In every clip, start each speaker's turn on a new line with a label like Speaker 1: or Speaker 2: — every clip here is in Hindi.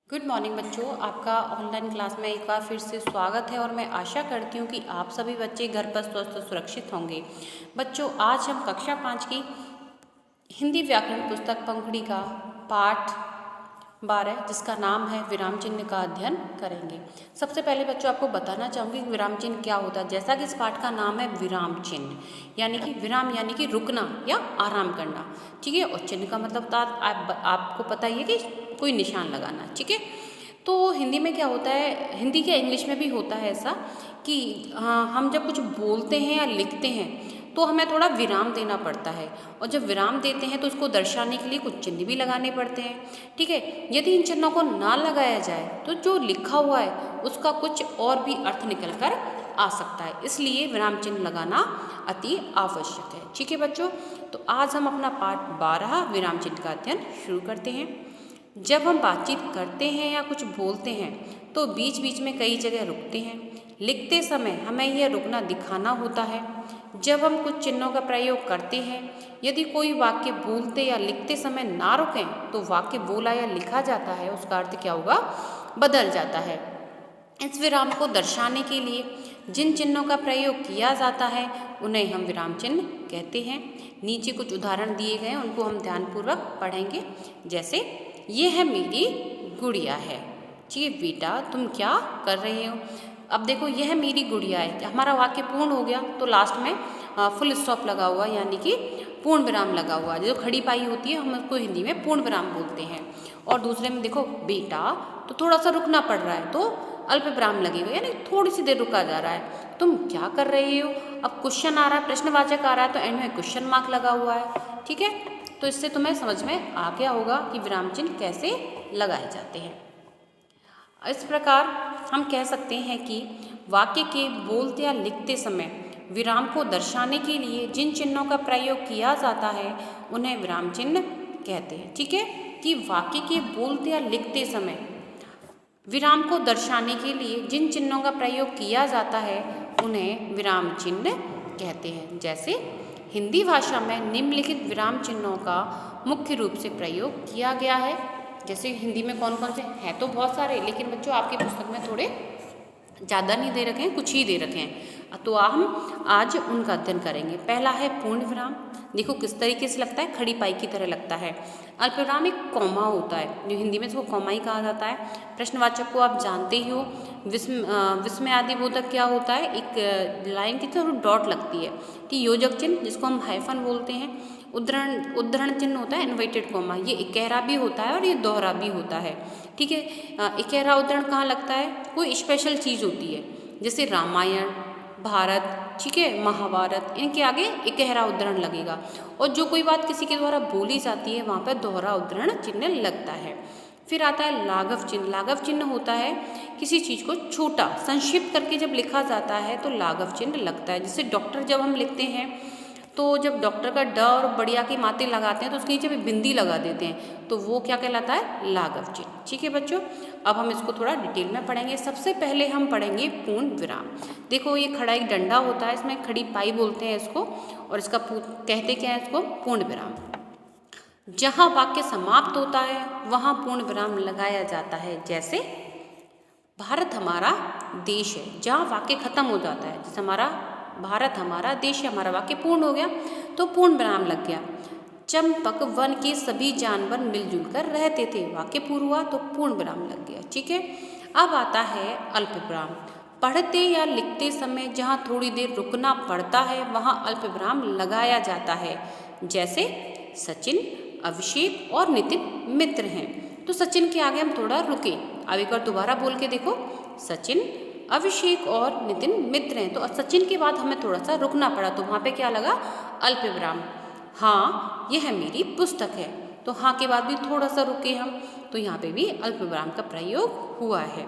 Speaker 1: गुड मॉर्निंग बच्चों, आपका ऑनलाइन क्लास में एक बार फिर से स्वागत है और मैं आशा करती हूँ कि आप सभी बच्चे घर पर स्वस्थ और सुरक्षित होंगे। बच्चों, आज हम कक्षा 5 की हिंदी व्याकरण पुस्तक पंखुड़ी का पाठ 12 जिसका नाम है विराम चिन्ह का अध्ययन करेंगे। सबसे पहले बच्चों आपको बताना चाहूँगी विराम चिन्ह क्या होता है। जैसा कि इस पाठ का नाम है विराम चिन्ह, यानी कि विराम यानी कि रुकना या आराम करना, ठीक है। और चिन्ह का मतलब होता आपको पता ही है कि कोई निशान लगाना, ठीक है। तो हिंदी में क्या होता है, हिंदी क्या इंग्लिश में भी होता है ऐसा कि हम जब कुछ बोलते हैं या लिखते हैं तो हमें थोड़ा विराम देना पड़ता है, और जब विराम देते हैं तो उसको दर्शाने के लिए कुछ चिन्ह भी लगाने पड़ते हैं, ठीक है। यदि इन चिन्हों को ना लगाया जाए तो जो लिखा हुआ है उसका कुछ और भी अर्थ निकल कर आ सकता है, इसलिए विराम चिन्ह लगाना अति आवश्यक है, ठीक है बच्चों। तो आज हम अपना पाठ 12 विराम चिन्ह का अध्ययन शुरू करते हैं। जब हम बातचीत करते हैं या कुछ बोलते हैं तो बीच बीच में कई जगह रुकते हैं। लिखते समय हमें यह रुकना दिखाना होता है। जब हम कुछ चिन्हों का प्रयोग करते हैं, यदि कोई वाक्य बोलते या लिखते समय ना रुकें तो वाक्य बोला या लिखा जाता है उसका अर्थ क्या होगा, बदल जाता है। इस विराम को दर्शाने के लिए जिन चिन्हों का प्रयोग किया जाता है उन्हें हम विराम चिन्ह कहते हैं। नीचे कुछ उदाहरण दिए गए हैं, उनको हम ध्यानपूर्वक पढ़ेंगे। जैसे ये है मेरी गुड़िया है, ठीक है। बेटा तुम क्या कर रहे हो। अब देखो यह मेरी गुड़िया है, हमारा वाक्य पूर्ण हो गया तो लास्ट में फुल स्टॉप लगा हुआ यानी कि पूर्ण विराम लगा हुआ, जो खड़ी पाई होती है हम उसको हिंदी में पूर्ण विराम बोलते हैं। और दूसरे में देखो बेटा, तो थोड़ा सा रुकना पड़ रहा है तो अल्प विराम लगेगा, यानी थोड़ी सी देर रुका जा रहा है। तुम क्या कर रहे हो। अब क्वेश्चन आ रहा है, प्रश्नवाचक आ रहा है तो एंड में क्वेश्चन मार्क लगा हुआ है, ठीक है। तो इससे तुम्हें समझ में आ गया होगा कि विराम चिन्ह कैसे लगाए जाते हैं। इस प्रकार हम कह सकते हैं कि वाक्य के बोलते या लिखते समय विराम को दर्शाने के लिए जिन चिन्हों का प्रयोग किया जाता है उन्हें विराम चिन्ह कहते हैं, ठीक है। कि वाक्य के बोलते या लिखते समय विराम को दर्शाने के लिए जिन चिन्हों का प्रयोग किया जाता है उन्हें विराम चिन्ह कहते हैं। जैसे हिंदी भाषा में निम्नलिखित विराम चिन्हों का मुख्य रूप से प्रयोग किया गया है। जैसे हिंदी में कौन कौन से हैं, तो बहुत सारे, लेकिन बच्चों आपकी पुस्तक में थोड़े ज़्यादा नहीं दे रखे हैं, कुछ ही दे रखे हैं, तो हम आज उनका अध्ययन करेंगे। पहला है पूर्ण विराम। देखो किस तरीके से लगता है, खड़ी पाई की तरह लगता है। अल्प विराम एक कॉमा होता है, जो हिंदी में इसको कॉमा ही कहा जाता है। प्रश्नवाचक को आप जानते ही हो। विस्मय आदि बोधक क्या होता है, एक लाइन की तरह डॉट लगती है, कि योजक चिन्ह जिसको हम हाइफन बोलते हैं। उद्धरण चिन्ह होता है इन्वर्टेड कॉमा, ये इकहरा भी होता है और ये दोहरा भी होता है, ठीक है। इकहरा उद्धरण कहाँ लगता है, कोई स्पेशल चीज़ होती है, जैसे रामायण, भारत, ठीक है, महाभारत, इनके आगे इकहरा उद्धरण लगेगा। और जो कोई बात किसी के द्वारा बोली जाती है वहाँ पर दोहरा उद्धरण चिन्ह लगता है। फिर आता है लाघव चिन्ह। लाघव चिन्ह होता है किसी चीज़ को छोटा संक्षिप्त करके जब लिखा जाता है तो लाघव चिन्ह लगता है। जैसे डॉक्टर जब हम लिखते हैं तो जब डॉक्टर का ड और बढ़िया की मात्रे लगाते हैं तो उसके नीचे भी बिंदी लगा देते हैं, तो वो क्या कहलाता है, लाघव चिन्ह, ठीक है बच्चों। अब हम इसको थोड़ा डिटेल में पढ़ेंगे। सबसे पहले हम पढ़ेंगे पूर्ण विराम। देखो ये खड़ा एक डंडा होता है, इसमें खड़ी पाई बोलते हैं इसको, और इसका कहते क्या है इसको, पूर्ण विराम। जहाँ वाक्य समाप्त होता है वहाँ पूर्ण विराम लगाया जाता है। जैसे भारत हमारा देश है, जहाँ वाक्य खत्म हो जाता है, जैसे भारत हमारा देश है, हमारा वाक्य पूर्ण हो गया तो पूर्ण विराम लग गया। चंपक वन के सभी जानवर मिलजुल कर रहते थे, वाक्य पूर्ण हुआ तो पूर्ण विराम लग गया, ठीक है। अब आता है अल्प विराम। पढ़ते या लिखते समय जहाँ थोड़ी देर रुकना पड़ता है वहाँ अल्प विराम लगाया जाता है। जैसे सचिन, अभिषेक और नितिन मित्र हैं, तो सचिन के आगे हम थोड़ा रुके। अब एक बार दोबारा बोल के देखो, सचिन, अभिषेक और नितिन मित्र हैं, तो सचिन के बाद हमें थोड़ा सा रुकना पड़ा तो वहाँ पे क्या लगा, अल्प विराम। हाँ यह मेरी पुस्तक है, तो हाँ के बाद भी थोड़ा सा रुके हम, तो यहाँ पे भी अल्प विराम का प्रयोग हुआ है।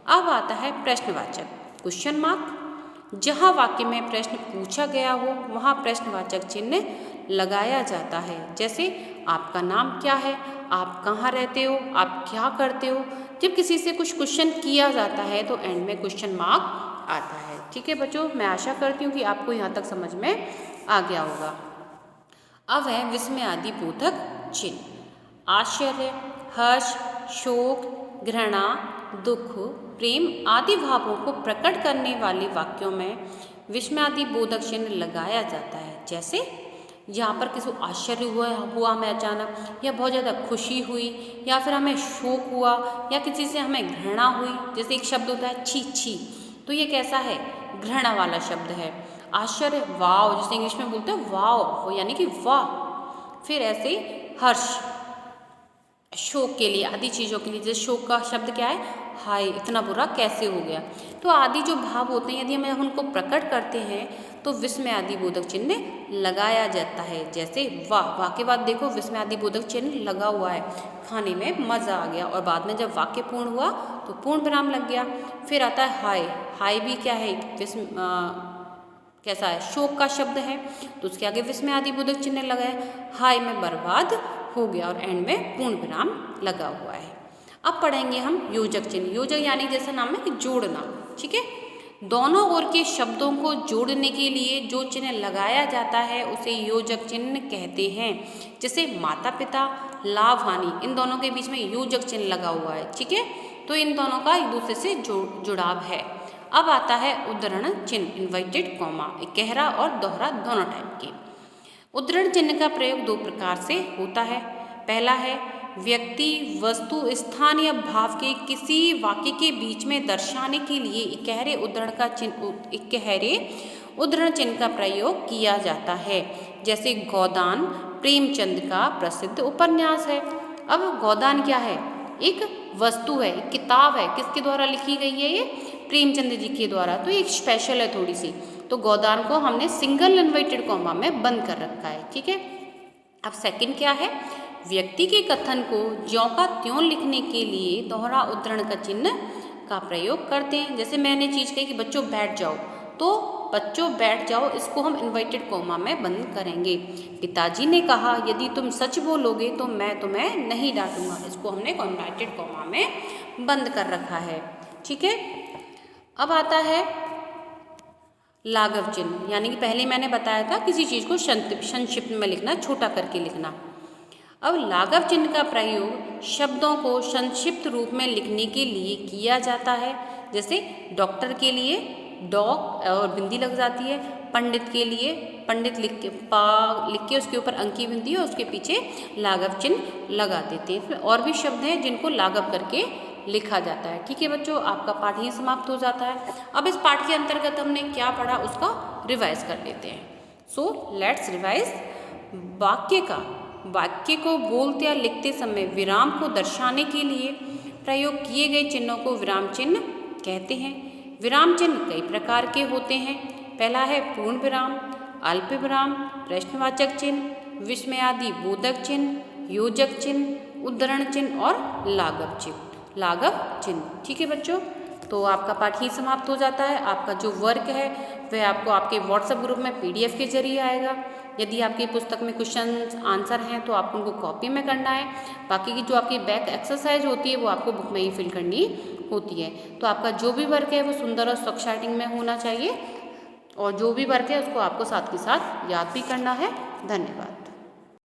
Speaker 1: अब आता है प्रश्नवाचक, क्वेश्चन मार्क। जहाँ वाक्य में प्रश्न पूछा गया हो वहाँ प्रश्नवाचक चिन्ह लगाया जाता है। जैसे आपका नाम क्या है, आप कहाँ रहते हो, आप क्या करते हो। जब किसी से कुछ क्वेश्चन किया जाता है तो एंड में क्वेश्चन मार्क आता है, ठीक है बच्चों। मैं आशा करती हूँ कि आपको यहाँ तक समझ में आ गया होगा। अब है विस्मय आदि बोधक चिन्ह। आश्चर्य, हर्ष, शोक, घृणा, दुख, प्रेम आदि भावों को प्रकट करने वाले वाक्यों में विस्मयादि बोधक चिन्ह लगाया जाता है। जैसे यहाँ पर किसी को आश्चर्य हुआ हमें अचानक, या बहुत ज़्यादा खुशी हुई, या फिर हमें शोक हुआ, या किसी से हमें घृणा हुई। जैसे एक शब्द होता है छी छी, तो ये कैसा है? घृणा वाला शब्द है। आश्चर्य वाव, जिसे इंग्लिश में बोलते हैं वाव, यानी कि वाह। फिर ऐसे हर्ष, शोक के लिए, आदि चीज़ों के लिए। जैसे शोक का शब्द क्या है? हाय, इतना बुरा कैसे हो गया। तो आदि जो भाव होते हैं, यदि हम उनको प्रकट करते हैं तो विस्मय आदि बोधक चिन्ह लगाया जाता है। जैसे वाह, वाह के बाद देखो विस्मय आदि बोधक चिन्ह लगा हुआ है, खाने में मज़ा आ गया। और बाद में जब वाक्य पूर्ण हुआ तो पूर्ण विराम लग गया। फिर आता है हाय, हाय भी क्या है? कैसा है? शोक का शब्द है, तो उसके आगे विस्मय आदि बोधक चिन्ह लगा है। हाय में बर्बाद हो गया, और एंड में पूर्ण विराम लगा हुआ है। अब पढ़ेंगे हम योजक चिन्ह। योजक यानी जैसा नाम है कि जोड़ना, ठीक है। दोनों ओर के शब्दों को जोड़ने के लिए जो चिन्ह लगाया जाता है उसे योजक चिन्ह कहते हैं। जैसे माता पिता, लाभ हानि, इन दोनों के बीच में योजक चिन्ह लगा हुआ है, ठीक है। तो इन दोनों का एक दूसरे से जुड़ाव है। अब आता है उद्धरण चिन्ह, इन्वर्टेड कॉमा, एक गहरा और दोहरा दोनों टाइप के। उद्धरण चिन्ह का प्रयोग दो प्रकार से होता है। पहला है व्यक्ति, वस्तु, स्थान या भाव के किसी वाक्य के बीच में दर्शाने के लिए एक गहरे उद्धरण चिन्ह का प्रयोग किया जाता है। जैसे गोदान प्रेमचंद का प्रसिद्ध उपन्यास है। अब गोदान क्या है? एक वस्तु है, एक किताब है। किसके द्वारा लिखी गई है? ये प्रेमचंद जी के द्वारा। तो एक स्पेशल है थोड़ी सी। तो गोदान को हमने सिंगल इन्वर्टेड कॉमा में बंद कर रखा है, ठीक है। अब सेकंड क्या है? व्यक्ति के कथन को ज्यों का त्यों लिखने के लिए दोहरा उद्धरण का चिन्ह का प्रयोग करते हैं। जैसे मैंने चीज़ कही कि बच्चों बैठ जाओ, तो बच्चों बैठ जाओ, इसको हम इन्वर्टेड कॉमा में बंद करेंगे। पिताजी ने कहा यदि तुम सच बोलोगे तो मैं तुम्हें नहीं डांटूंगा, इसको हमने इन्वर्टेड कॉमा में बंद कर रखा है, ठीक है। अब आता है लाघव चिन्ह, यानी कि पहले मैंने बताया था किसी चीज़ को संक्षिप्त में लिखना, छोटा करके लिखना। अब लाघव चिन्ह का प्रयोग शब्दों को संक्षिप्त रूप में लिखने के लिए किया जाता है। जैसे डॉक्टर के लिए डॉक और बिंदी लग जाती है। पंडित के लिए पंडित लिख के उसके ऊपर अंकी बिंदी और उसके पीछे लाघव चिन्ह लगा देते हैं। फिर और भी शब्द हैं जिनको लाघव करके लिखा जाता है, ठीक है बच्चों। आपका पाठ ही समाप्त हो जाता है। अब इस पाठ के अंतर्गत हमने क्या पढ़ा उसका रिवाइज कर लेते हैं। So let's revise. वाक्य को बोलते या लिखते समय विराम को दर्शाने के लिए प्रयोग किए गए चिन्हों को विराम चिन्ह कहते हैं। विराम चिन्ह कई प्रकार के होते हैं। पहला है पूर्ण विराम, अल्प विराम, प्रश्नवाचक चिन्ह, विस्मयादि बोधक चिन्ह, योजक चिन्ह, उद्धरण चिन्ह और लाघव चिन्ह, ठीक है बच्चों। तो आपका पाठ ही समाप्त हो जाता है। आपका जो वर्क है वह आपको आपके व्हाट्सएप ग्रुप में PDF के जरिए आएगा। यदि आपकी पुस्तक में क्वेश्चंस आंसर हैं तो आपको उनको कॉपी में करना है। बाकी की जो आपकी बैक एक्सरसाइज होती है वो आपको बुक में ही फिल करनी होती है। तो आपका जो भी वर्क है वो सुंदर और स्वच्छ राइटिंग में होना चाहिए, और जो भी वर्क है उसको आपको साथ के साथ याद भी करना है। धन्यवाद।